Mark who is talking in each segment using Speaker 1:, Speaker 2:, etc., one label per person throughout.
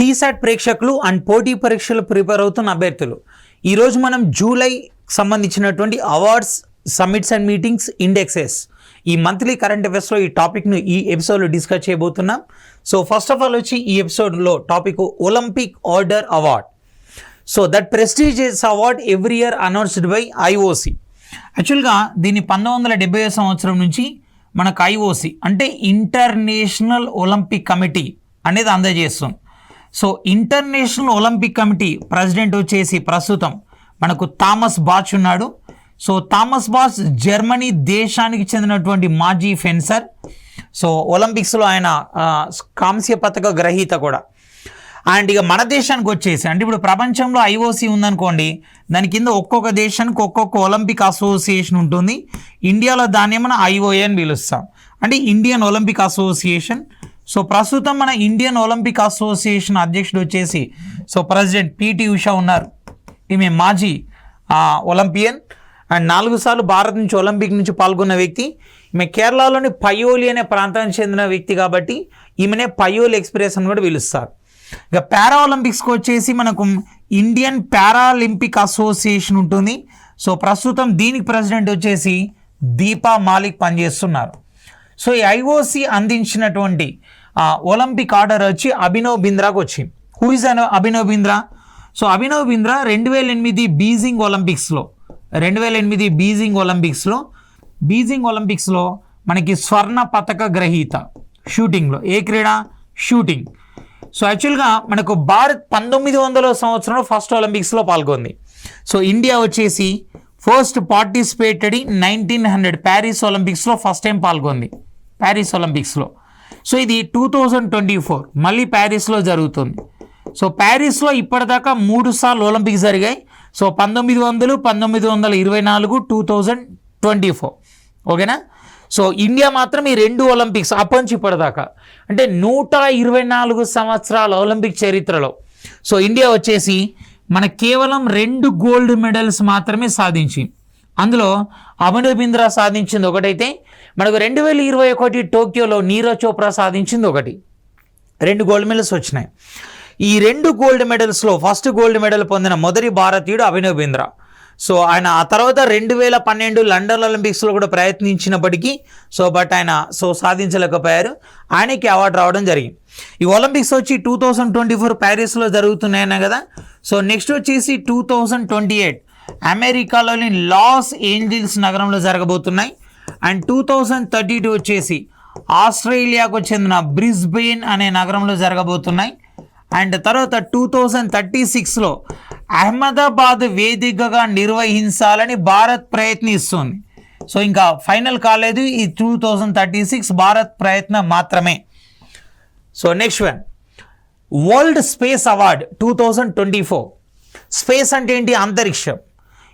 Speaker 1: టీసాట్ ప్రేక్షకులు అండ్ పోటీ పరీక్షలు ప్రిపేర్ అవుతున్న అభ్యర్థులు ఈరోజు మనం జూలై సంబంధించినటువంటి awards, summits and meetings, indexes ఈ మంత్లీ కరెంట్ అఫైర్స్లో ఈ టాపిక్ను ఈ ఎపిసోడ్లో డిస్కస్ చేయబోతున్నాం. సో ఫస్ట్ ఆఫ్ ఆల్ వచ్చి ఈ ఎపిసోడ్లో topic Olympic order award. So that prestigious award every year announced by IOC. యాక్చువల్గా దీన్ని 1970 సంవత్సరం నుంచి మనకు ఐఓసి అంటే ఇంటర్నేషనల్ ఒలింపిక్ కమిటీ అనేది అందజేస్తుంది. So international Olympic committee president వచ్చేసి ప్రస్తుతం మనకు థామస్ బాచ్ ఉన్నాడు. సో థామస్ బాచ్ జర్మనీ దేశానికి చెందినటువంటి మాజీ ఫెన్సర్. సో ఒలింపిక్స్లో ఆయన కాంస్య పతక గ్రహీత కూడా. అండ్ ఇక మన దేశానికి వచ్చేసి అంటే ఇప్పుడు ప్రపంచంలో ఐఓసి ఉందనుకోండి, దాని కింద ఒక్కొక్క దేశానికి ఒక్కొక్క ఒలింపిక్ అసోసియేషన్ ఉంటుంది. ఇండియాలో దాన్ని ఏమైనా ఐఓఏ అని పిలుస్తాం, అంటే ఇండియన్ ఒలింపిక్ అసోసియేషన్. సో ప్రస్తుతం మన ఇండియన్ ఒలింపిక్ అసోసియేషన్ అధ్యక్షుడు వచ్చేసి సో ప్రెసిడెంట్ పిటి ఉషా ఉన్నారు. ఈమె మాజీ ఒలింపియన్ అండ్ 4 సార్లు భారత్ నుంచి ఒలింపిక్ నుంచి పాల్గొన్న వ్యక్తి. ఈమె కేరళలోని పయోలి అనే ప్రాంతానికి చెందిన వ్యక్తి కాబట్టి ఈమెనే పయోలి ఎక్స్ప్రెస్ అని కూడా పిలుస్తారు. ఇక పారా ఒలింపిక్స్కి వచ్చేసి మనకు ఇండియన్ పారాలింపిక్ అసోసియేషన్ ఉంటుంది. సో ప్రస్తుతం దీనికి ప్రెసిడెంట్ వచ్చేసి దీపా మాలిక్ పనిచేస్తున్నారు. సో ఈ ఐఓసి అందించినటువంటి ఒలింపిక్ ఆర్డర్ వచ్చి అభినవ్ బింద్రాకు వచ్చింది. Who is Abhinav Bindra? So Abhinav Bindra 2008 Beijing ఒలింపిక్స్లో మనకి స్వర్ణ పతక గ్రహీత షూటింగ్లో. ఏ క్రీడ? షూటింగ్. సో యాక్చువల్గా మనకు భారత్ 1900 సంవత్సరంలో ఫస్ట్ ఒలింపిక్స్లో పాల్గొంది. సో ఇండియా వచ్చేసి ఫస్ట్ పార్టిసిపేటెడ్ ఇన్ 1900 ప్యారిస్ ఒలింపిక్స్లో ఫస్ట్ టైం పాల్గొంది, ప్యారిస్ ఒలింపిక్స్లో. సో ఇది 2024 మళ్ళీ ప్యారిస్లో జరుగుతుంది. సో ప్యారిస్లో ఇప్పటిదాకా 3 సార్లు ఒలింపిక్స్ జరిగాయి. సో 1900, 1924, 2024. ఓకేనా? సో ఇండియా మాత్రం ఈ 2 ఒలింపిక్స్ అప్పటి ఇప్పటిదాకా అంటే 124 సంవత్సరాల ఒలింపిక్ చరిత్రలో సో ఇండియా వచ్చేసి మన కేవలం 2 గోల్డ్ మెడల్స్ మాత్రమే సాధించింది. అందులో అభినవ్ బింద్రా సాధించింది ఒకటైతే, మనకు 2021 టోక్యోలో నీరజ్ చోప్రా సాధించింది ఒకటి. 2 గోల్డ్ మెడల్స్ వచ్చినాయి. ఈ 2 గోల్డ్ మెడల్స్లో ఫస్ట్ గోల్డ్ మెడల్ పొందిన మొదటి భారతీయుడు అభినవ్ బింద్రా. సో ఆయన ఆ తర్వాత 2012 లండన్ ఒలింపిక్స్లో కూడా ప్రయత్నించినప్పటికీ బట్ ఆయన సాధించలేకపోయారు. ఆయనకి అవార్డు రావడం జరిగింది. ఈ ఒలింపిక్స్ వచ్చి 2024 ప్యారిస్లో జరుగుతున్నాయన్నా కదా. సో నెక్స్ట్ వచ్చేసి 2028 అమెరికాలోని లాస్ ఏంజల్స్ నగరంలో జరగబోతున్నాయి. అండ్ 2032 వచ్చేసి ఆస్ట్రేలియాకు చెందిన బ్రిస్బెయిన్ అనే నగరంలో జరగబోతున్నాయి. అండ్ తర్వాత 2036లో అహ్మదాబాద్ వేదికగా నిర్వహించాలని భారత్ ప్రయత్నిస్తుంది. సో ఇంకా ఫైనల్ కాలేదు. ఈ 2036 భారత్ ప్రయత్నం మాత్రమే. So next one world space award 2024. Space అంటే ఏంటి? అంతరిక్షం.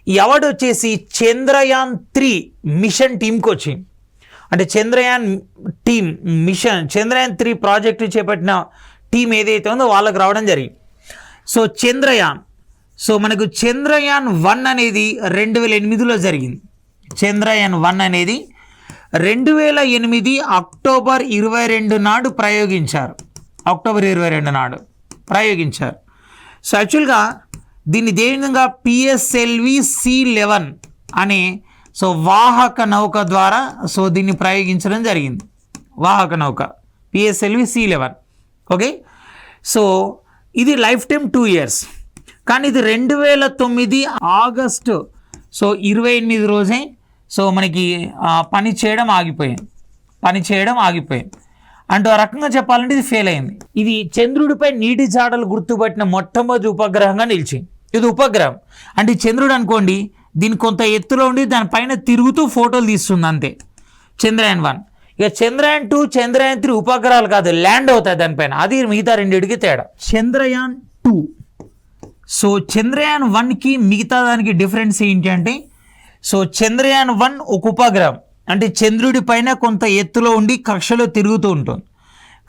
Speaker 1: ఈ అవార్డు వచ్చేసి చంద్రయాన్ 3 మిషన్ టీంకి వచ్చింది. అంటే చంద్రయాన్ 3 ప్రాజెక్టు చేపట్టిన టీం ఏదైతే ఉందో వాళ్ళకి రావడం జరిగింది. సో చంద్రయాన్, సో మనకు చంద్రయాన్ 1 అనేది 2008లో జరిగింది. చంద్రయాన్ 1 అనేది 2008 అక్టోబర్ 22 నాడు ప్రయోగించారు. సో యాక్చువల్గా దీన్ని దేనిగా PSLV C11 అనే వాహక నౌక ద్వారా దీన్ని ప్రయోగించడం జరిగింది. వాహక నౌక PSLV C11. ఓకే. సో ఇది లైఫ్ టైం 2 years. కానీ ఇది 2009 ఆగస్టు 28 రోజే మనకి పని చేయడం ఆగిపోయింది. అంటూ ఆ రకంగా చెప్పాలంటే ఇది ఫెయిల్ అయింది. ఇది చంద్రుడిపై నీటి జాడలు గుర్తుపట్టిన మొట్టమొదటి ఉపగ్రహంగా నిలిచింది. ఇది ఉపగ్రహం అంటే చంద్రుడు అనుకోండి, దీని కొంత ఎత్తులో ఉండి దానిపైన తిరుగుతూ ఫోటోలు తీస్తుంది అంతే. చంద్రయాన్ 1. ఇక చంద్రయాన్ 2, చంద్రయాన్ 3 ఉపగ్రహాలు కాదు, ల్యాండ్ అవుతాయి దానిపైన. అది మిగతా 2కి తేడా. చంద్రయాన్ 2. సో చంద్రయాన్ 1కి మిగతా దానికి డిఫరెన్స్ ఏంటి అంటే చంద్రయాన్ 1 ఒక ఉపగ్రహం అంటే చంద్రుడి పైన కొంత ఎత్తులో ఉండి కక్షలో తిరుగుతూ ఉంటుంది.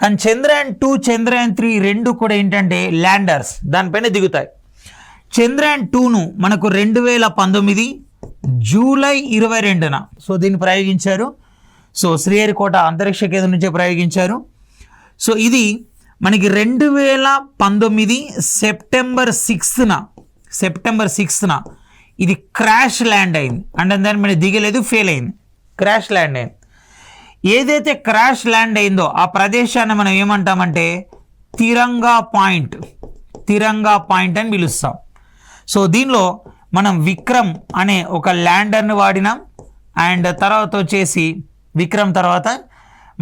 Speaker 1: కానీ చంద్రయాన్ 2, చంద్రయాన్ 3 2 కూడా ఏంటంటే ల్యాండర్స్, దానిపైన దిగుతాయి. చంద్రయాన్ 2ను మనకు 2019 జూలై 22న దీన్ని ప్రయోగించారు. శ్రీహరికోట అంతరిక్ష కేంద్రం నుంచే ప్రయోగించారు. ఇది మనకి 2019 సెప్టెంబర్ 6న ఇది క్రాష్ ల్యాండ్ అయింది. అంటే దాన్ని మనం దిగలేదు, ఫెయిల్ అయింది, క్రాష్ ల్యాండ్ అయింది. ఏదైతే క్రాష్ ల్యాండ్ అయిందో ఆ ప్రదేశాన్ని మనం ఏమంటామంటే తిరంగా పాయింట్ అని పిలుస్తాం. సో దీనిలో మనం విక్రమ్ అనే ఒక ల్యాండర్ని వాడినాం. అండ్ తర్వాత వచ్చేసి విక్రమ్ తర్వాత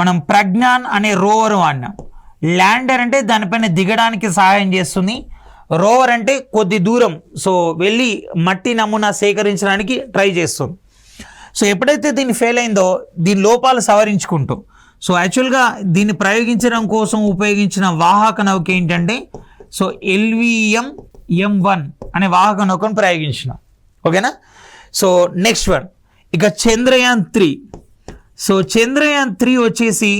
Speaker 1: మనం ప్రజ్ఞాన్ అనే రోవర్ వాడినాం. ల్యాండర్ అంటే దానిపైన దిగడానికి సహాయం చేస్తుంది, రోవర్ అంటే కొద్ది దూరం సో వెళ్ళి మట్టి నమూనా సేకరించడానికి ట్రై చేస్తుంది. సో ఎప్పుడైతే దీన్ని ఫెయిల్ అయిందో దీని లోపాలు సవరించుకుంటూ సో యాక్చువల్గా దీన్ని ప్రయోగించడం కోసం ఉపయోగించిన వాహక నౌక ఏంటంటే సో LVM M1 అనే వాహక నౌకను ప్రయోగించిన. ఓకేనా. సో నెక్స్ట్ వన్ ఇక చంద్రయాన్ 3. సో చంద్రయాన్ 3 వచ్చేసి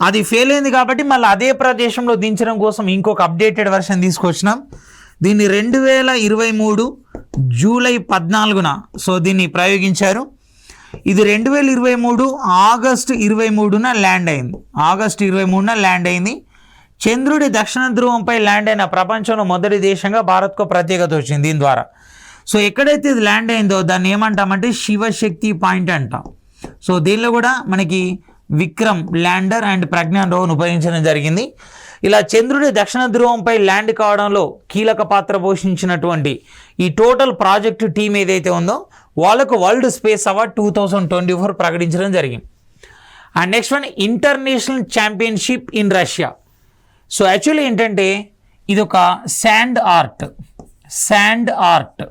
Speaker 1: అది ఫెయిల్ అయింది కాబట్టి మళ్ళీ అదే ప్రదేశంలో దించడం కోసం ఇంకొక అప్డేటెడ్ వర్షన్ తీసుకొచ్చినాం. దీన్ని 2023 జూలై 14న సో దీన్ని ప్రయోగించారు. ఇది 2023 ఆగస్టు 23న ల్యాండ్ అయింది. చంద్రుడి దక్షిణ ధ్రువంపై ల్యాండ్ అయిన ప్రపంచంలో మొదటి దేశంగా భారత్కు ప్రత్యేకత వచ్చింది దీని ద్వారా. సో ఎక్కడైతే ఇది ల్యాండ్ అయిందో దాన్ని ఏమంటామంటే శివశక్తి పాయింట్ అంటాం. సో దీనిలో కూడా మనకి విక్రమ్ ల్యాండర్ అండ్ ప్రజ్ఞాన్ రోవర్ను ఉపయోగించడం జరిగింది. ఇలా చంద్రుడి దక్షిణ ధ్రువంపై ల్యాండ్ కావడంలో కీలక పాత్ర పోషించినటువంటి ఈ టోటల్ ప్రాజెక్టు టీం ఏదైతే ఉందో వాళ్ళకు వరల్డ్ స్పేస్ అవార్డ్ 2024 ప్రకటించడం జరిగింది. And next one international championship in Russia. So actually ఏంటంటే ఇది ఒక శాండ్ ఆర్ట్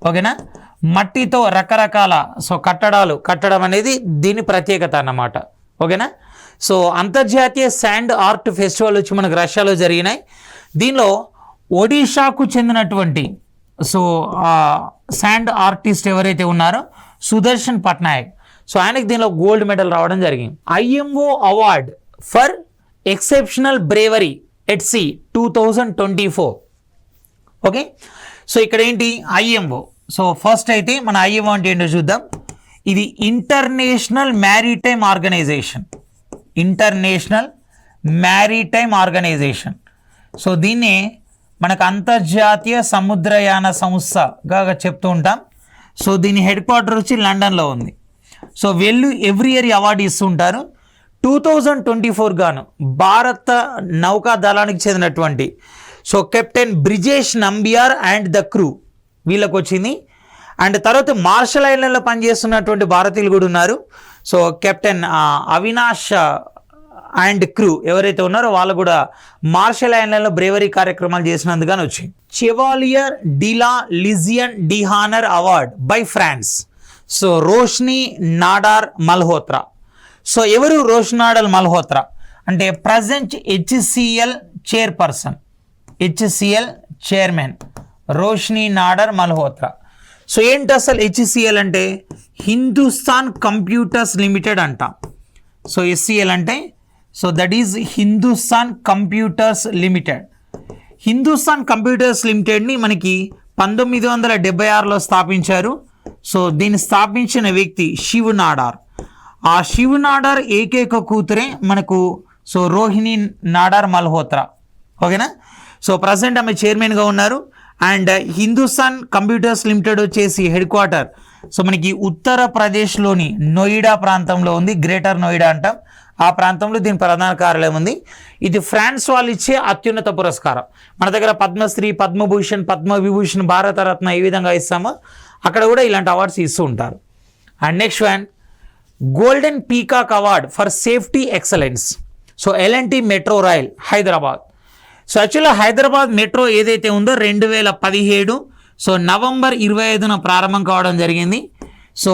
Speaker 1: ఓకేనా, మట్టితో రకరకాల సో కట్టడం అనేది దీని ప్రత్యేకత అన్నమాట. ఓకేనా. సో అంతర్జాతీయ శాండ్ ఆర్ట్ ఫెస్టివల్ వచ్చి మనకు రష్యాలో జరిగినాయి. దీనిలో ఒడిషాకు చెందినటువంటి సో శాండ్ ఆర్టిస్ట్ ఎవరైతే ఉన్నారో సుదర్శన్ పట్నాయక్, సో ఆయనకి దీనిలో గోల్డ్ మెడల్ రావడం జరిగింది. IMO award for exceptional bravery at sea 2024. Okay. So ఇక్కడ ఏంటి IMO. సో ఫస్ట్ అయితే మన IMO అంటే ఏంటో చూద్దాం. ఇది ఇంటర్నేషనల్ మ్యారిటైమ్ ఆర్గనైజేషన్. సో దీన్నే మనకు అంతర్జాతీయ సముద్రయాన సంస్థగా చెప్తూ ఉంటాం. సో దీని హెడ్ క్వార్టర్ వచ్చి లండన్లో ఉంది. సో వీళ్ళు ఎవ్రీ ఇయర్ అవార్డు ఇస్తుంటారు. 2024 గాను భారత నౌకా దళానికి చెందినటువంటి so captain Brijesh Nambiar and the crew వీళ్ళకి వచ్చింది. అండ్ తర్వాత మార్షల్ ఐలాండ్లో పనిచేస్తున్నటువంటి భారతీయులు కూడా ఉన్నారు. So captain Avinash and crew ఎవరైతే ఉన్నారో వాళ్ళు కూడా మార్షల్ ఐలాండ్లో బ్రేవరీ కార్యక్రమాలు చేసినందుకని వచ్చింది. Chevalier de la Legion d'Honneur award by France. So Roshni Nadar Malhotra. So ఎవరు రోష్నాడల్ మల్హోత్రా అంటే present HCL chairman Roshni Nadar Malhotra. So ఏంటి అసలు HCL అంటే హిందుస్థాన్ కంప్యూటర్స్ లిమిటెడ్ అంటాం. సో SCL అంటే so that is Hindustan computers లిమిటెడ్ని మనకి 1976లో స్థాపించారు. సో దీన్ని స్థాపించిన వ్యక్తి శివ్ నాడార్. ఆ శివ్ నాడార్ ఏకైక కూతురే మనకు సో రోహిణి నాడార్ మల్హోత్రా. ఓకేనా. సో ప్రజెంట్ ఆమె చైర్మన్గా ఉన్నారు. అండ్ హిందుస్థాన్ కంప్యూటర్స్ లిమిటెడ్ వచ్చేసి హెడ్ క్వార్టర్ సో మనకి ఉత్తరప్రదేశ్లోని నోయిడా ప్రాంతంలో ఉంది. గ్రేటర్ నోయిడా అంటాం. ఆ ప్రాంతంలో దీని ప్రధాన కార్యాలయం ఉంది. ఇది ఫ్రాన్స్ వాళ్ళు ఇచ్చే అత్యున్నత పురస్కారం. మన దగ్గర పద్మశ్రీ, పద్మభూషణ్, పద్మవిభూషణ్, భారతరత్న ఈ విధంగా ఇస్తామో అక్కడ కూడా ఇలాంటి అవార్డ్స్ ఇస్తూ ఉంటారు. And next one golden peacock award for safety excellence. So L&T metro rail Hyderabad. So యాక్చువల్గా హైదరాబాద్ మెట్రో ఏదైతే ఉందో 2017 సో నవంబర్ 25న ప్రారంభం కావడం జరిగింది. సో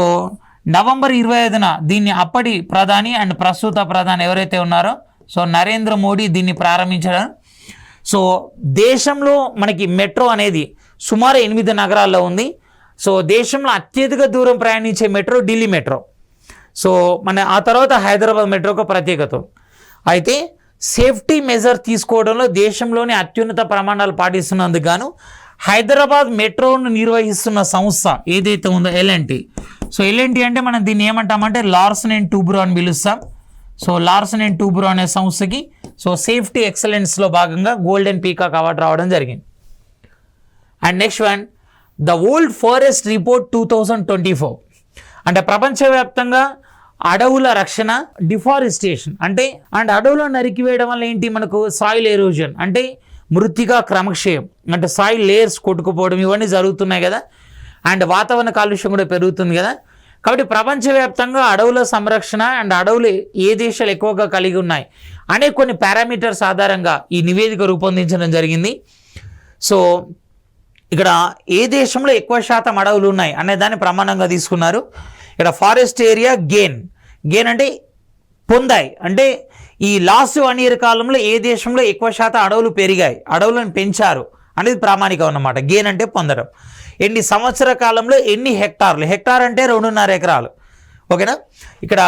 Speaker 1: నవంబర్ 25న దీన్ని అప్పటి ప్రధాని అండ్ ప్రస్తుత ప్రధాని ఎవరైతే ఉన్నారో సో నరేంద్ర మోడీ దీన్ని ప్రారంభించారు. సో దేశంలో మనకి మెట్రో అనేది సుమారు 8 నగరాల్లో ఉంది. సో దేశంలో అత్యధిక దూరం ప్రయాణించే మెట్రో ఢిల్లీ మెట్రో. సో మన ఆ తర్వాత హైదరాబాద్ మెట్రోకు ప్రత్యేకత. అయితే సేఫ్టీ మెజర్ తీసుకోవడంలో దేశంలోని అత్యున్నత ప్రమాణాలు పాటిస్తున్నందుకు గాను హైదరాబాద్ మెట్రోను నిర్వహిస్తున్న సంస్థ ఏదైతే ఉందో L&T. సో L&T అంటే మనం దీన్ని ఏమంటామంటే లార్సన్ అండ్ టూబ్రో అని పిలుస్తాం. సో లార్సన్ అండ్ టూబ్రో అనే సంస్థకి సో సేఫ్టీ ఎక్సలెన్స్లో భాగంగా గోల్డెన్ పీకాక్ అవార్డు రావడం జరిగింది. And next one, the world forest report 2024, అంటే ప్రపంచవ్యాప్తంగా అడవుల రక్షణ, డిఫారెస్టేషన్ అంటే అండ్ అడవులను నరికివేయడం వల్ల ఏంటి మనకు సాయిల్ ఎరోజన్ అంటే మృత్తికా క్రమక్షయం, అంటే సాయిల్ లేయర్స్ కొట్టుకుపోవడం, ఇవన్నీ జరుగుతున్నాయి కదా. అండ్ వాతావరణ కాలుష్యం కూడా పెరుగుతుంది కదా. కాబట్టి ప్రపంచవ్యాప్తంగా అడవుల సంరక్షణ అండ్ అడవులు ఏ దేశాలు ఎక్కువగా కలిగి ఉన్నాయి అనే కొన్ని పారామీటర్స్ ఆధారంగా ఈ నివేదిక రూపొందించడం జరిగింది. సో ఇక్కడ ఏ దేశంలో ఎక్కువ శాతం అడవులు ఉన్నాయి అనే దాన్ని ప్రమాణంగా తీసుకున్నారు. ఇక్కడ ఫారెస్ట్ ఏరియా గెయిన్ అంటే పొందాయి, అంటే ఈ లాస్ట్ 1 year కాలంలో ఏ దేశంలో ఎక్కువ శాతం అడవులు పెరిగాయి, అడవులను పెంచారు అనేది ప్రామాణికం అన్నమాట. గెయిన్ అంటే పొందడం. ఎన్ని సంవత్సర కాలంలో ఎన్ని హెక్టార్లు, హెక్టార్ అంటే 2.5 ఎకరాలు, ఓకేనా. ఇక్కడ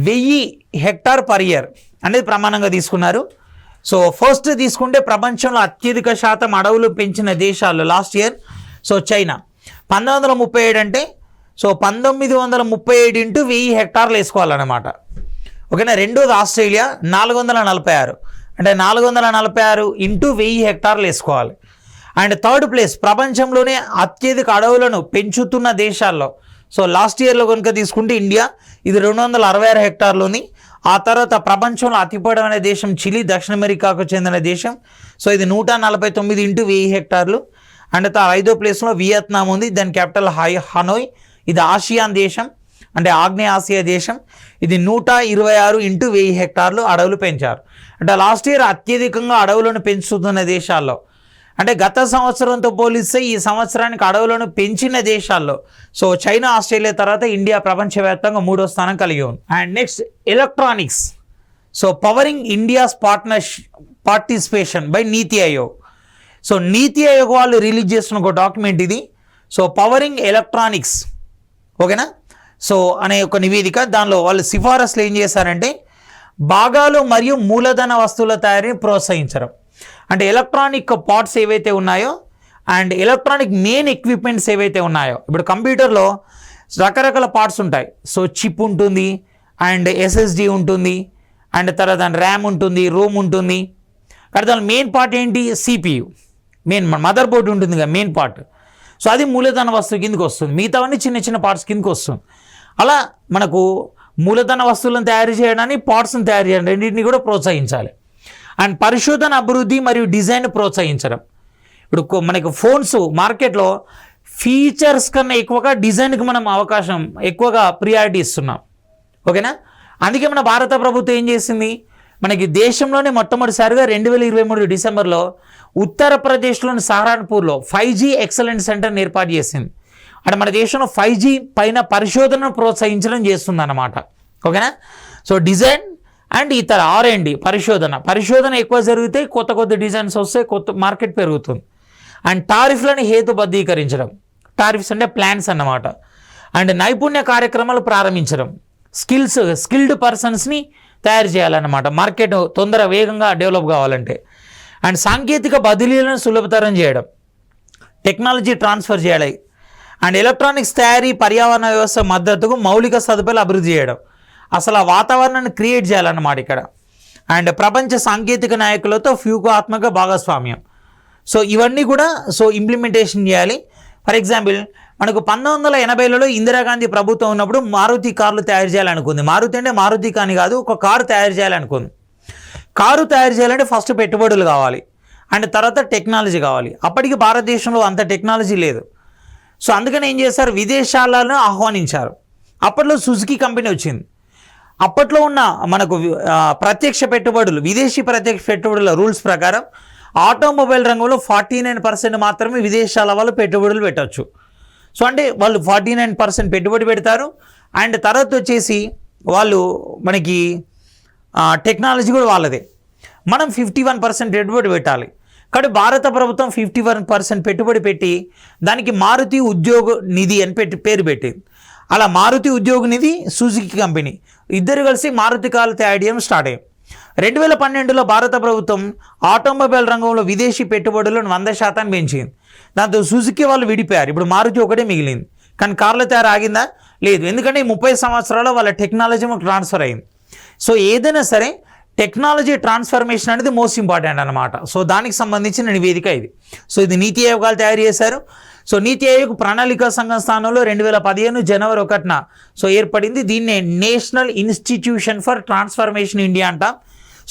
Speaker 1: 1000 hectares per year అనేది ప్రమాణంగా తీసుకున్నారు. సో ఫస్ట్ తీసుకుంటే ప్రపంచంలో అత్యధిక శాతం అడవులు పెంచిన దేశాలు లాస్ట్ ఇయర్ సో చైనా 1937, అంటే సో 1937 into 1000 hectares వేసుకోవాలన్నమాట, ఓకేనా. రెండోది ఆస్ట్రేలియా 446, అంటే 446 into 1000 hectares వేసుకోవాలి. అండ్ థర్డ్ ప్లేస్ ప్రపంచంలోనే అత్యధిక అడవులను పెంచుతున్న దేశాల్లో సో లాస్ట్ ఇయర్లో కనుక తీసుకుంటే ఇండియా, ఇది 266 hectares ఉంది. ఆ తర్వాత ప్రపంచంలో అతి పొడవైన దేశం చిలీ, దక్షిణ అమెరికాకు చెందిన దేశం, సో ఇది 149 into 1000 hectares. అండ్ 5వ ప్లేస్లో వియత్నాం ఉంది, దాని క్యాపిటల్ హనోయ్, ఇది ఆసియాన్ దేశం అంటే ఆగ్నేయ ఆసియా దేశం, ఇది 126 into 1000 hectares అడవులు పెంచారు. అంటే లాస్ట్ ఇయర్ అత్యధికంగా అడవులను పెంచుతున్న దేశాల్లో, అంటే గత సంవత్సరంతో పోలిస్తే ఈ సంవత్సరానికి అడవులను పెంచిన దేశాల్లో సో చైనా, ఆస్ట్రేలియా తర్వాత ఇండియా ప్రపంచవ్యాప్తంగా 3వ స్థానం కలిగి ఉంది. And next electronics, so pouring India's participation by NITI Aayog. So నీతి ఆయోగ్ వాళ్ళు రిలీజ్ చేస్తున్న ఒక డాక్యుమెంట్ ఇది. సో పవరింగ్ ఎలక్ట్రానిక్స్, ఓకేనా. సో అనే ఒక నివేదిక, దానిలో వాళ్ళు సిఫారసులు ఏం చేశారంటే భాగాలు మరియు మూలధన వస్తువుల తయారీని ప్రోత్సహించడం, అంటే ఎలక్ట్రానిక్ పార్ట్స్ ఏవైతే ఉన్నాయో అండ్ ఎలక్ట్రానిక్ మెయిన్ ఎక్విప్మెంట్స్ ఏవైతే ఉన్నాయో, ఇప్పుడు కంప్యూటర్లో రకరకాల పార్ట్స్ ఉంటాయి. సో చిప్ ఉంటుంది అండ్ ఎస్ఎస్డి ఉంటుంది అండ్ తర్వాత ర్యామ్ ఉంటుంది, రోమ్ ఉంటుంది. కానీ దాని మెయిన్ పార్ట్ ఏంటి, సిపియు, మెయిన్ మదర్ బోర్డు ఉంటుంది కదా మెయిన్ పార్ట్. సో అది మూలధన వస్తువు కిందకి వస్తుంది, మిగతావన్నీ చిన్న చిన్న పార్ట్స్ కిందకి వస్తుంది. అలా మనకు మూలధన వస్తువులను తయారు చేయడానికి, పార్ట్స్ని తయారు చేయడం, రెండింటిని కూడా ప్రోత్సహించాలి. అండ్ పరిశోధన, అభివృద్ధి మరియు డిజైన్ ప్రోత్సహించడం. ఇప్పుడు మనకు ఫోన్స్ మార్కెట్లో ఫీచర్స్ కన్నా ఎక్కువగా డిజైన్కి మనం అవకాశం ఎక్కువగా ప్రియారిటీ ఇస్తున్నాం, ఓకేనా. అందుకే మన భారత ప్రభుత్వం ఏం చేసింది, మనకి దేశంలోనే మొట్టమొదటిసారిగా 2023 డిసెంబర్లో ఉత్తరప్రదేశ్లోని సహరాన్పూర్లో 5G ఎక్సలెన్స్ సెంటర్ని ఏర్పాటు చేసింది. అంటే మన దేశంలో 5G పైన పరిశోధనను ప్రోత్సహించడం చేస్తుంది అన్నమాట, ఓకేనా. సో డిజైన్ అండ్ ఇతర R&D పరిశోధన ఎక్కువ జరిగితే కొత్త డిజైన్స్ వస్తే కొత్త మార్కెట్ పెరుగుతుంది. అండ్ టారిఫ్లను హేతుబద్ధీకరించడం, టారిఫ్స్ అంటే ప్లాన్స్ అన్నమాట. అండ్ నైపుణ్య కార్యక్రమాలు ప్రారంభించడం, స్కిల్డ్ పర్సన్స్ని తయారు చేయాలన్నమాట, మార్కెట్ వేగంగా డెవలప్ కావాలంటే. అండ్ సాంకేతిక బదిలీలను సులభతరం చేయడం, టెక్నాలజీ ట్రాన్స్ఫర్ చేయాలి. అండ్ ఎలక్ట్రానిక్స్ తయారీ, పర్యావరణ వ్యవస్థ మద్దతుకు మౌలిక సదుపాయాలు అభివృద్ధి చేయడం, అసలు ఆ వాతావరణాన్ని క్రియేట్ చేయాలన్నమాట ఇక్కడ. అండ్ ప్రపంచ సాంకేతిక నాయకులతో వ్యూహాత్మక భాగస్వామ్యం, సో ఇవన్నీ కూడా సో ఇంప్లిమెంటేషన్ చేయాలి. ఫర్ ఎగ్జాంపుల్ మనకు 1980లలో ఇందిరాగాంధీ ప్రభుత్వం ఉన్నప్పుడు మారుతి కార్లు తయారు చేయాలనుకుంది. మారుతి అంటే మారుతి కానీ కాదు, ఒక కారు తయారు చేయాలనుకుంది. కారు తయారు చేయాలంటే ఫస్ట్ పెట్టుబడులు కావాలి అండ్ తర్వాత టెక్నాలజీ కావాలి. అప్పటికి భారతదేశంలో అంత టెక్నాలజీ లేదు. సో అందుకని ఏం చేశారు, విదేశాలను ఆహ్వానించారు. అప్పట్లో సుజుకి కంపెనీ వచ్చింది. అప్పట్లో ఉన్న మనకు ప్రత్యక్ష పెట్టుబడులు, విదేశీ ప్రత్యక్ష పెట్టుబడుల రూల్స్ ప్రకారం ఆటోమొబైల్ రంగంలో 49% మాత్రమే విదేశాల వాళ్ళు పెట్టుబడులు పెట్టవచ్చు. సో అంటే వాళ్ళు 49% పెట్టుబడి పెడతారు అండ్ తర్వాత వచ్చేసి వాళ్ళు మనకి టెక్నాలజీ కూడా వాళ్ళదే. మనం 51% పెట్టుబడి పెట్టాలి. కాబట్టి భారత ప్రభుత్వం 51% పెట్టుబడి పెట్టి దానికి మారుతి ఉద్యోగ నిధి అని పేరు పెట్టింది. అలా మారుతి ఉద్యోగ నిధి, సుజుకి కంపెనీ ఇద్దరు కలిసి మారుతి కార్లు తయారు చేయడం స్టార్ట్ అయ్యాయి. 2012లో భారత ప్రభుత్వం ఆటోమొబైల్ రంగంలో విదేశీ పెట్టుబడులను 100% పెంచింది. దాంతో సుజుకి వాళ్ళు విడిపోయారు. ఇప్పుడు మారుతి ఒకటే మిగిలింది. కానీ కార్ల తయారు ఆగిందా? లేదు. ఎందుకంటే 30 సంవత్సరాల్లో వాళ్ళ టెక్నాలజీ మాకు ట్రాన్స్ఫర్ అయింది. సో ఏదైనా సరే టెక్నాలజీ ట్రాన్స్ఫర్మేషన్ అనేది మోస్ట్ ఇంపార్టెంట్ అనమాట. సో దానికి సంబంధించిన నివేదిక ఇది. సో ఇది నీతి ఆయోగ్ వాళ్ళు తయారు చేశారు. సో నీతి ఆయోగ్ ప్రణాళికా సంఘం స్థానంలో 2015 జనవరి 1న సో ఏర్పడింది. దీన్నే national institution for transformation India అంటాం.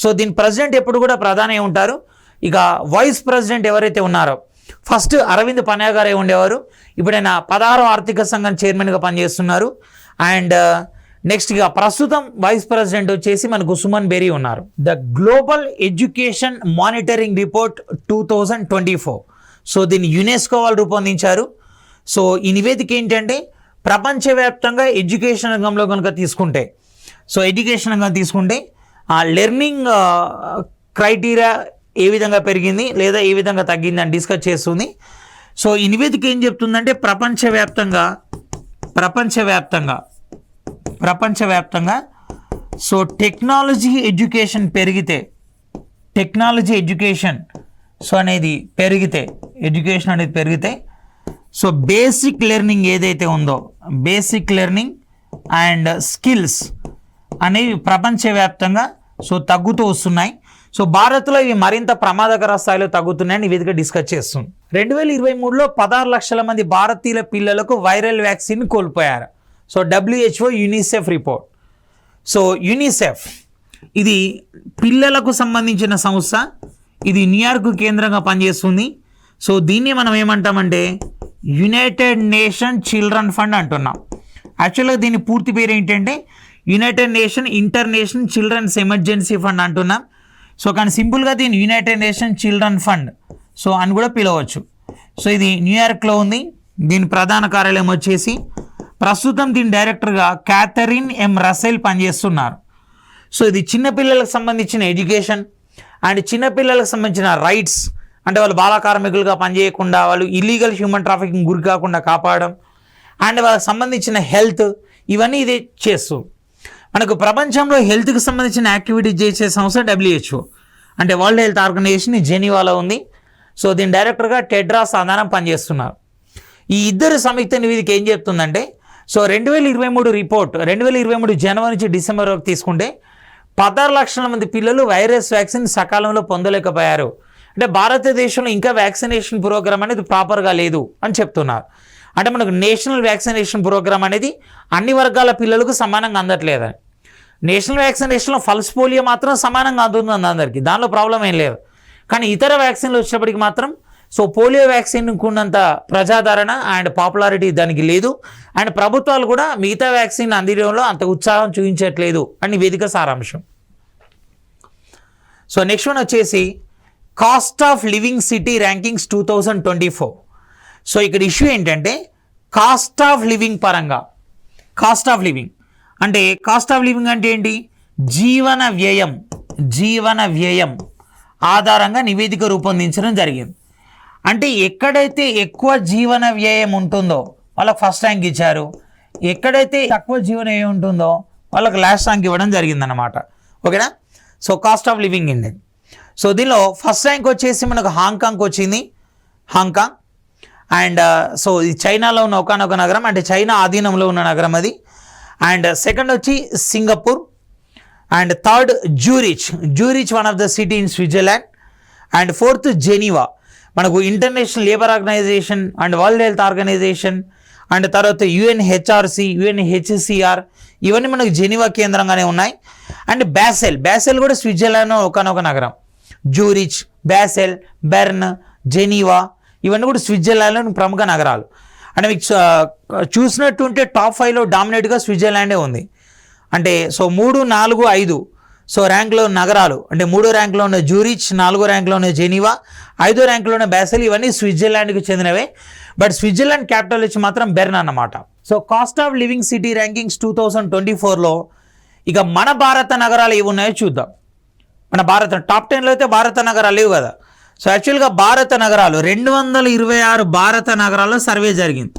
Speaker 1: సో దీని ప్రెసిడెంట్ ఎప్పుడు కూడా ప్రధాని ఉంటారు. ఇక వైస్ ప్రెసిడెంట్ ఎవరైతే ఉన్నారో ఫస్ట్ అరవింద్ పన్యా గారే ఉండేవారు. ఇప్పుడు ఆయన 16వ ఆర్థిక సంఘం చైర్మన్గా పనిచేస్తున్నారు. అండ్ నెక్స్ట్ ఇక ప్రస్తుతం వైస్ ప్రెసిడెంట్ వచ్చేసి మనకు సుమన్ బెరీ ఉన్నారు. The global education monitoring report 2024. So దీన్ని యునెస్కో వాళ్ళు రూపొందించారు. సో ఈ నివేదిక ఏంటంటే ప్రపంచవ్యాప్తంగా ఎడ్యుకేషన్ రంగంలో కనుక తీసుకుంటే ఆ లెర్నింగ్ క్రైటీరియా ఏ విధంగా పెరిగింది లేదా ఏ విధంగా తగ్గింది అని డిస్కస్ చేస్తుంది. సో ఈ నివేదిక ఏం చెప్తుందంటే ప్రపంచవ్యాప్తంగా సో టెక్నాలజీ ఎడ్యుకేషన్ అనేది పెరిగితే సో బేసిక్ లెర్నింగ్ ఏదైతే ఉందో బేసిక్ లెర్నింగ్ అండ్ స్కిల్స్ అనేవి ప్రపంచవ్యాప్తంగా సో తగ్గుతూ వస్తున్నాయి. సో భారత్లో ఇవి మరింత ప్రమాదకర స్థాయిలో తగ్గుతున్నాయని నివేదిక డిస్కస్ చేస్తుంది. 2023లో 16 లక్షల మంది భారతీయుల పిల్లలకు వైరల్ వ్యాక్సిన్ కోల్పోయారు. So WHO UNICEF report. So UNICEF ఇది పిల్లలకు సంబంధించిన సంస్థ. ఇది న్యూయార్క్ కేంద్రంగా పనిచేస్తుంది. సో దీన్ని మనం ఏమంటామంటే యునైటెడ్ నేషన్ చిల్డ్రన్ ఫండ్ అంటున్నాం. యాక్చువల్గా దీని పూర్తి పేరు ఏంటంటే United Nation International Children's Emergency Fund అంటున్నాం. సో కానీ సింపుల్గా దీన్ని United Nation Children Fund so అని కూడా పిలవచ్చు. సో ఇది న్యూయార్క్లో ఉంది. దీని ప్రధాన కార్యాలయం వచ్చేసి ప్రస్తుతం దీని డైరెక్టర్గా క్యాథరిన్ ఎం రసెల్ పనిచేస్తున్నారు. సో ఇది చిన్నపిల్లలకు సంబంధించిన ఎడ్యుకేషన్ అండ్ చిన్నపిల్లలకు సంబంధించిన రైట్స్, అంటే వాళ్ళు బాల కార్మికులుగా పనిచేయకుండా వాళ్ళు ఇల్లీగల్ హ్యూమన్ ట్రాఫికింగ్ గురి కాకుండా కాపాడడం అండ్ వాళ్ళకి సంబంధించిన హెల్త్, ఇవన్నీ ఇది చేస్తూ మనకు ప్రపంచంలో హెల్త్కి సంబంధించిన యాక్టివిటీ చేసే సంస్థ WHO, అంటే వరల్డ్ హెల్త్ ఆర్గనైజేషన్ జెనీవాలో ఉంది. సో దీని డైరెక్టర్గా టెడ్రాస్ ఆధారం పనిచేస్తున్నారు. ఈ ఇద్దరు సంయుక్త నివేదిక ఏం చెప్తుందంటే సో 2023 రిపోర్ట్ 2023 జనవరి నుంచి డిసెంబర్ వరకు తీసుకుంటే 16 లక్షల మంది పిల్లలు వైరస్ వ్యాక్సిన్ సకాలంలో పొందలేకపోయారు. అంటే భారతదేశంలో ఇంకా వ్యాక్సినేషన్ ప్రోగ్రామ్ అనేది ప్రాపర్గా లేదు అని చెప్తున్నారు. అంటే మనకు నేషనల్ వ్యాక్సినేషన్ ప్రోగ్రామ్ అనేది అన్ని వర్గాల పిల్లలకు సమానంగా అందట్లేదని. నేషనల్ వ్యాక్సినేషన్లో పల్స్ పోలియో మాత్రం సమానంగా అందుతుంది అందరికీ, దానిలో ప్రాబ్లం ఏం లేదు. కానీ ఇతర వ్యాక్సిన్లు వచ్చేప్పటికి మాత్రం సో పోలియో వ్యాక్సిన్కు ఉన్నంత ప్రజాదరణ అండ్ పాపులారిటీ దానికి లేదు. అండ్ ప్రభుత్వాలు కూడా మిగతా వ్యాక్సిన్ అందించడంలో అంత ఉత్సాహం చూపించట్లేదు అని వేదిక సారాంశం. సో నెక్స్ట్ వన్ వచ్చేసి cost of living city rankings 2024. So ఇక్కడ ఇష్యూ ఏంటంటే కాస్ట్ ఆఫ్ లివింగ్ పరంగా, కాస్ట్ ఆఫ్ లివింగ్ అంటే ఏంటి? జీవన వ్యయం ఆధారంగా నివేదిక రూపొందించడం జరిగింది. అంటే ఎక్కడైతే ఎక్కువ జీవన వ్యయం ఉంటుందో వాళ్ళకి ఫస్ట్ ర్యాంక్ ఇచ్చారు, ఎక్కడైతే తక్కువ జీవన వ్యయం ఉంటుందో వాళ్ళకి లాస్ట్ ర్యాంక్ ఇవ్వడం జరిగిందన్నమాట. ఓకేనా? So cost of living index. So దీనిలో ఫస్ట్ ర్యాంక్ వచ్చేసి మనకు హాంకాంగ్ వచ్చింది, హాంకాంగ్. అండ్ సో ఇది చైనాలో ఉన్న ఒకనొక నగరం, అంటే చైనా ఆధీనంలో ఉన్న నగరం అది. అండ్ సెకండ్ వచ్చి Singapore. And third Zurich one of the city in Switzerland. And fourth Geneva, మనకు international labour organisation and world health organisation and తర్వాత UNHCR ఇవన్నీ మనకు జెనీవా కేంద్రంగానే ఉన్నాయి. అండ్ బ్యాసెల్ కూడా స్విట్జర్లాండ్ ఒకనొక నగరం. జూరిచ్, బ్యాసెల్, బెర్న్, జెనీవా ఇవన్నీ కూడా స్విట్జర్లాండ్లోని ప్రముఖ నగరాలు. అంటే మీకు చూసినట్టుంటే టాప్ 5లో డామినేట్గా స్విట్జర్లాండే ఉంది. అంటే సో 3, 4, 5 సో ర్యాంక్లో నగరాలు, అంటే 3వ ర్యాంక్లో ఉన్న జూరిచ్, 4వ ర్యాంక్లో ఉన్న జెనీవా, 5వ ర్యాంక్లో ఉన్న బ్యాసెల్, ఇవన్నీ స్విట్జర్లాండ్కి చెందినవే. బట్ స్విట్జర్లాండ్ క్యాపిటల్ వచ్చి మాత్రం బెర్న్ అన్నమాట. So cost of living city rankings 2024లో ఇక మన భారత నగరాలు ఏవి ఉన్నాయో చూద్దాం. మన భారత టాప్ 10లో అయితే భారత నగరాలు లేవు కదా. సో యాక్చువల్గా భారత నగరాలు 226 భారత నగరాల్లో సర్వే జరిగింది.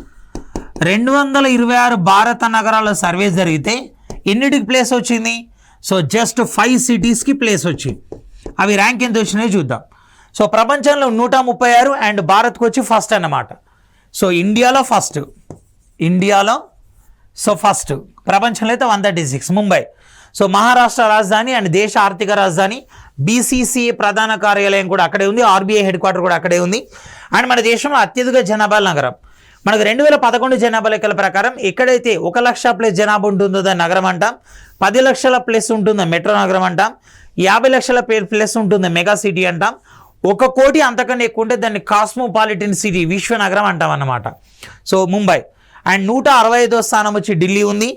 Speaker 1: 226 భారత నగరాల్లో సర్వే జరిగితే ఎన్నిటికి ప్లేస్ వచ్చింది? సో జస్ట్ 5 సిటీస్కి ప్లేస్ వచ్చింది. అవి ర్యాంక్ ఎంత వచ్చినాయో చూద్దాం. సో ప్రపంచంలో 136 అండ్ భారత్కి వచ్చి ఫస్ట్ అన్నమాట. సో ఇండియాలో ఫస్ట్, ప్రపంచంలో అయితే 136 ముంబై. సో మహారాష్ట్ర రాజధాని అండ్ దేశ ఆర్థిక రాజధాని. బీసీసీఐ ప్రధాన కార్యాలయం కూడా అక్కడే ఉంది. ఆర్బీఐ హెడ్ క్వార్టర్ కూడా అక్కడే ఉంది. అండ్ మన దేశంలో అత్యధిక జనాభా నగరం మనకు 2011 జనాభా లెక్కల ప్రకారం ఎక్కడైతే 1 లక్ష ప్లస్ జనాభా ఉంటుందో దాన్ని నగరం అంటాం. 10 లక్షల ప్లస్ ఉంటుందో మెట్రో నగరం అంటాం. 50 లక్షల ప్లస్ ఉంటుందో మెగా సిటీ అంటాం. 1 కోటి అంతకన్నా ఎక్కువ ఉంటే దాన్ని కాస్మోపాలిటన్ సిటీ విశ్వనగరం అంటాం అన్నమాట. సో ముంబై. అండ్ 165వ స్థానం వచ్చి ఢిల్లీ ఉంది.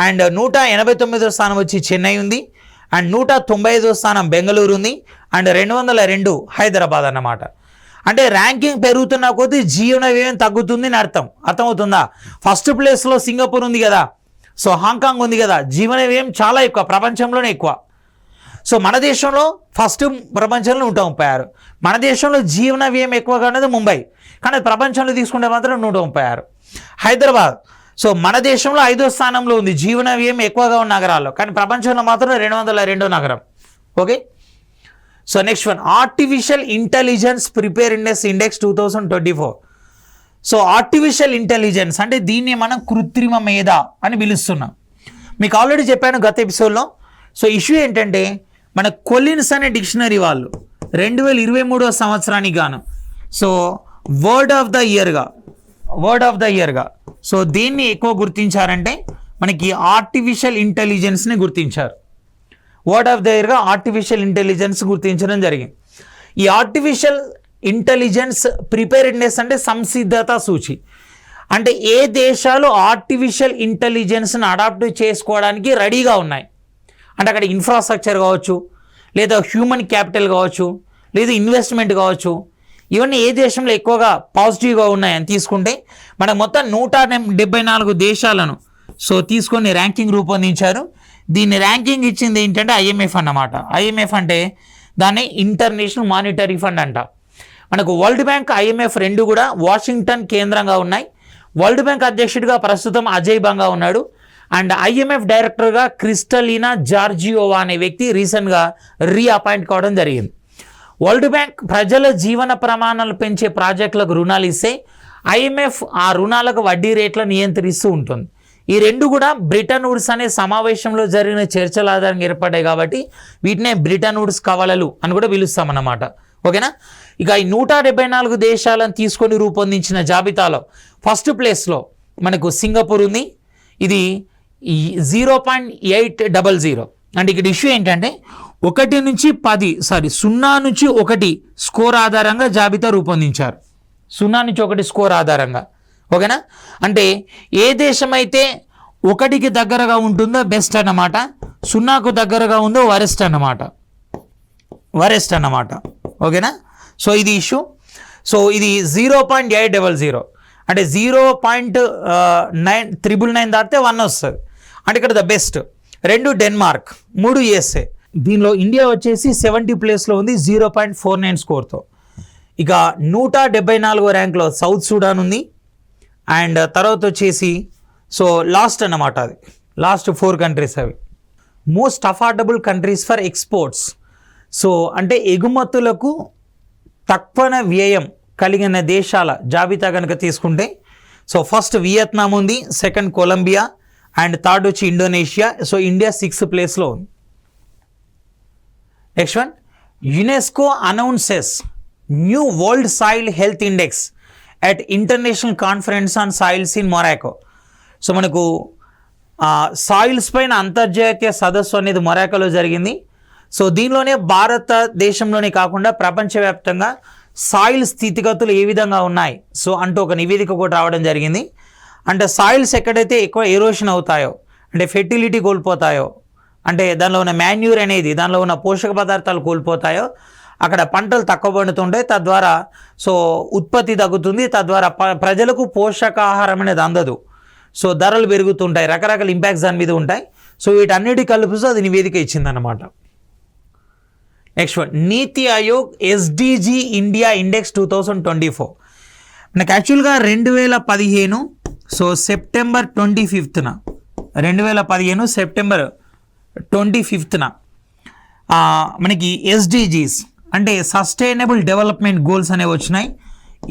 Speaker 1: అండ్ 189వ స్థానం వచ్చి చెన్నై ఉంది. అండ్ 195వ స్థానం బెంగళూరు ఉంది. అండ్ 202 హైదరాబాద్ అన్నమాట. అంటే ర్యాంకింగ్ పెరుగుతున్న కొద్దీ జీవన వ్యయం తగ్గుతుంది అని అర్థమవుతుందా? ఫస్ట్ ప్లేస్లో సింగపూర్ ఉంది కదా, సో హాంకాంగ్ ఉంది కదా, జీవన వ్యయం చాలా ఎక్కువ, ప్రపంచంలోనే ఎక్కువ. సో మన దేశంలో ఫస్ట్ ప్రపంచంలో 136. మన దేశంలో జీవన వ్యయం ఎక్కువగా ఉన్నది ముంబై, కానీ ప్రపంచంలో తీసుకుంటే మాత్రం 136. హైదరాబాద్ సో మన దేశంలో 5వ స్థానంలో ఉంది జీవన వ్యయం ఎక్కువగా ఉన్న నగరాల్లో, కానీ ప్రపంచంలో మాత్రం 202 నగరం. Okay, so next one, artificial intelligence preparedness index 2024. So artificial intelligence అంటే దీన్ని మనం కృత్రిమ మేధ అని పిలుస్తున్నాం. మీకు ఆల్రెడీ చెప్పాను గత ఎపిసోడ్లో. సో ఇష్యూ ఏంటంటే మన కొలిన్స్ అనే డిక్షనరీ వాళ్ళు 2023వ సంవత్సరానికి గాను సో వర్డ్ ఆఫ్ ద ఇయర్గా సో దీన్ని ఎక్కువ గుర్తించారంటే మనకి ఆర్టిఫిషియల్ ఇంటెలిజెన్స్ని గుర్తించారు. వర్డ్ ఆఫ్ ద ఇయర్గా ఆర్టిఫిషియల్ ఇంటెలిజెన్స్ గుర్తించడం జరిగింది. ఈ ఆర్టిఫిషియల్ ఇంటెలిజెన్స్ ప్రిపేర్డ్నెస్ అంటే సంసిద్ధత సూచి. అంటే ఏ దేశాలు ఆర్టిఫిషియల్ ఇంటెలిజెన్స్ని అడాప్ట్ చేసుకోవడానికి రెడీగా ఉన్నాయి అంటే అక్కడ ఇన్ఫ్రాస్ట్రక్చర్ కావచ్చు, లేదా హ్యూమన్ క్యాపిటల్ కావచ్చు, లేదా ఇన్వెస్ట్మెంట్ కావచ్చు, ఇవన్నీ ఏ దేశంలో ఎక్కువగా పాజిటివ్గా ఉన్నాయని తీసుకుంటే మనకు మొత్తం 174 దేశాలను సో తీసుకొని ర్యాంకింగ్ రూపొందించారు. దీన్ని ర్యాంకింగ్ ఇచ్చింది ఏంటంటే IMF అన్నమాట. IMF అంటే దాన్ని ఇంటర్నేషనల్ మానిటరీ ఫండ్ అంట. మనకు వరల్డ్ బ్యాంక్, IMF రెండు కూడా వాషింగ్టన్ కేంద్రంగా ఉన్నాయి. వరల్డ్ బ్యాంక్ అధ్యక్షుడిగా ప్రస్తుతం అజయ్ బంగా ఉన్నాడు. అండ్ IMF డైరెక్టర్గా క్రిస్టలీనా జార్జియోవా అనే వ్యక్తి రీసెంట్గా రీఅపాయింట్ కావడం జరిగింది. వరల్డ్ బ్యాంక్ ప్రజల జీవన ప్రమాణాలు పెంచే ప్రాజెక్టులకు రుణాలు ఇస్తే IMF ఆ రుణాలకు వడ్డీ రేట్లను నియంత్రిస్తూ ఉంటుంది. ఈ రెండు కూడా బ్రిటన్ వుడ్స్ అనే సమావేశంలో జరిగిన చర్చల ఆధారంగా ఏర్పడ్డాయి కాబట్టి వీటినే బ్రిటన్ వుడ్స్ కవలలు అని కూడా పిలుస్తామన్నమాట. ఓకేనా? ఇక ఈ 174 దేశాలను తీసుకొని రూపొందించిన జాబితాలో ఫస్ట్ ప్లేస్లో మనకు సింగపూర్ ఉంది. ఇది 0.800. అంటే ఇక్కడ ఇష్యూ ఏంటంటే 0 నుంచి 1 స్కోర్ ఆధారంగా జాబితా రూపొందించారు. 0 నుంచి 1 స్కోర్ ఆధారంగా. ఓకేనా? అంటే ఏ దేశం అయితే 1కి దగ్గరగా ఉంటుందో బెస్ట్ అన్నమాట, 0కు దగ్గరగా ఉందో వరెస్ట్ అన్నమాట. ఓకేనా? సో ఇది ఇష్యూ. సో ఇది 0.800 అంటే 0.999 దాటితే 1 వస్తుంది. అంటే ఇక్కడ ద బెస్ట్ 2 డెన్మార్క్, 3 USA. దీనిలో ఇండియా వచ్చేసి 70 ప్లేస్లో ఉంది 0.49 స్కోర్తో. ఇక 174వ ర్యాంక్లో సౌత్ సూడాన్ ఉంది. అండ్ తర్వాత వచ్చేసి సో లాస్ట్ అన్నమాట, అది లాస్ట్ 4 కంట్రీస్ అవి. Most affordable countries for exports. So అంటే ఎగుమతులకు తక్కువ వ్యయం కలిగిన దేశాల జాబితా కనుక తీసుకుంటే సో ఫస్ట్ వియత్నాం ఉంది, సెకండ్ కొలంబియా, అండ్ థర్డ్ వచ్చి ఇండోనేషియా. సో ఇండియా 6th ప్లేస్లో ఉంది. Next one, UNESCO announces new world soil health index at international conference on soils in Morocco. So మనకు సాయిల్స్ పైన అంతర్జాతీయ సదస్సు అనేది మొరాకోలో జరిగింది. సో దీనిలోనే భారతదేశంలోనే కాకుండా ప్రపంచవ్యాప్తంగా సాయిల్ స్థితిగతులు ఏ విధంగా ఉన్నాయి సో అంటూ ఒక నివేదిక కూడా రావడం జరిగింది. అంటే సాయిల్స్ ఎక్కడైతే ఎక్కువ ఎరోషన్ అవుతాయో, అంటే ఫెర్టిలిటీ కోల్పోతాయో, అంటే దానిలో ఉన్న మాన్యూర్ అనేది, దానిలో ఉన్న పోషక పదార్థాలు కోల్పోతాయో అక్కడ పంటలు తక్కువ పండుతుంటాయి. తద్వారా సో ఉత్పత్తి తగ్గుతుంది, తద్వారా ప్రజలకు పోషకాహారం అనేది అందదు. సో ధరలు పెరుగుతుంటాయి, రకరకాల ఇంపాక్ట్స్ దాని మీద ఉంటాయి. సో వీటన్నిటి కలుపుతూ అది నివేదిక ఇచ్చిందన్నమాట. నెక్స్ట్ వన్, నీతి ఆయోగ్ SDG ఇండియా ఇండెక్స్ 2024. మనకు యాక్చువల్గా 2015 సో సెప్టెంబర్ 25న 2015 సెప్టెంబర్ 25న మనకి SDGs అంటే సస్టైనబుల్ డెవలప్మెంట్ గోల్స్ అనేవి వచ్చినాయి.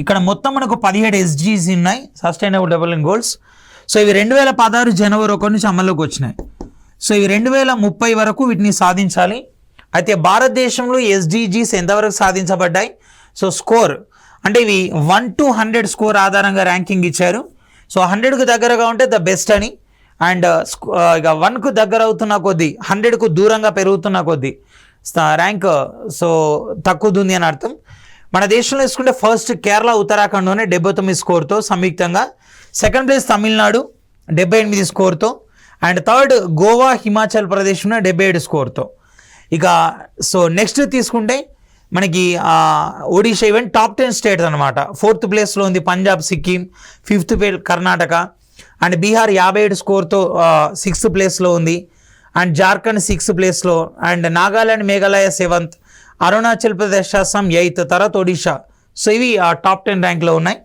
Speaker 1: ఇక్కడ మొత్తం మనకు 17 SDGs ఉన్నాయి, సస్టైనబుల్ డెవలప్మెంట్ గోల్స్. సో ఇవి 2016 జనవరి 1 నుంచి అమల్లోకి వచ్చినాయి. సో ఇవి 2030 వరకు వీటిని సాధించాలి. అయితే భారతదేశంలో SDGs ఎంతవరకు సాధించబడ్డాయి? సో స్కోర్ అంటే ఇవి 1 to 100 స్కోర్ ఆధారంగా ర్యాంకింగ్ ఇచ్చారు. సో 100కు దగ్గరగా ఉంటే ద బెస్ట్ అని, అండ్ ఇక 1కు దగ్గర అవుతున్న కొద్దీ 100కు దూరంగా పెరుగుతున్న కొద్దీ ర్యాంక్ సో తక్కువది అని అర్థం. మన దేశంలో తీసుకుంటే ఫస్ట్ కేరళ, ఉత్తరాఖండ్లోనే 79 స్కోర్తో సంయుక్తంగా, సెకండ్ ప్లేస్ తమిళనాడు 78 స్కోర్తో, అండ్ థర్డ్ గోవా, హిమాచల్ ప్రదేశ్ 77 స్కోర్తో. ఇక సో నెక్స్ట్ తీసుకుంటే మనకి ఒడిషా ఈవెన్ టాప్ 10 స్టేట్స్ అనమాట. 4th ప్లేస్లో ఉంది Punjab, Sikkim, 5th place Karnataka, and Bihar 57 స్కోర్తో 6th ప్లేస్లో ఉంది, అండ్ జార్ఖండ్ 6th ప్లేస్లో, and Nagaland, Meghalaya 7th, Arunachal Pradesh, Assam 8th, తర్వాత ఒడిషా. సో ఇవి టాప్ 10 ర్యాంక్లో ఉన్నాయి.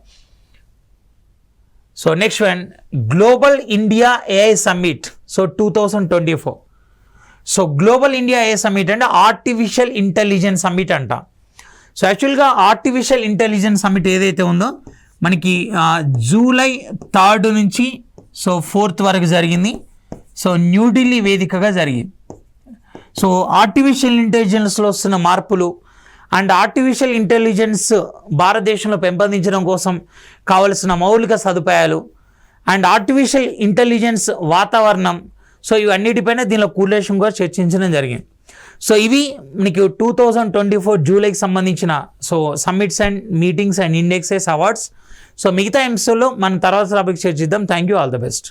Speaker 1: So next one global India AI summit so 2024. So global India AI summit అంటే ఆర్టిఫిషియల్ ఇంటెలిజెన్స్ సమ్మిట్ అంట. సో యాక్చువల్గా ఆర్టిఫిషియల్ ఇంటెలిజెన్స్ సమ్మిట్ ఏదైతే ఉందో మనకి జూలై 3rd నుంచి సో 4th వరకు జరిగింది. సో న్యూఢిల్లీ వేదికగా జరిగింది. సో ఆర్టిఫిషియల్ ఇంటెలిజెన్స్లో వస్తున్న మార్పులు అండ్ ఆర్టిఫిషియల్ ఇంటెలిజెన్స్ భారతదేశంలో పెంపొందించడం కోసం కావలసిన మౌలిక సదుపాయాలు అండ్ ఆర్టిఫిషియల్ ఇంటెలిజెన్స్ వాతావరణం, సో ఇవన్నిటిపైన దీనిలో కూలేషన్ కూడా చర్చించడం జరిగింది. సో ఇవి మీకు 2024 జూలైకి సంబంధించిన so summits and meetings and indexes awards. So మిగతా అంశాల్లో మనం తర్వాత టాపిక్ చర్చిద్దాం. Thank you, all the best.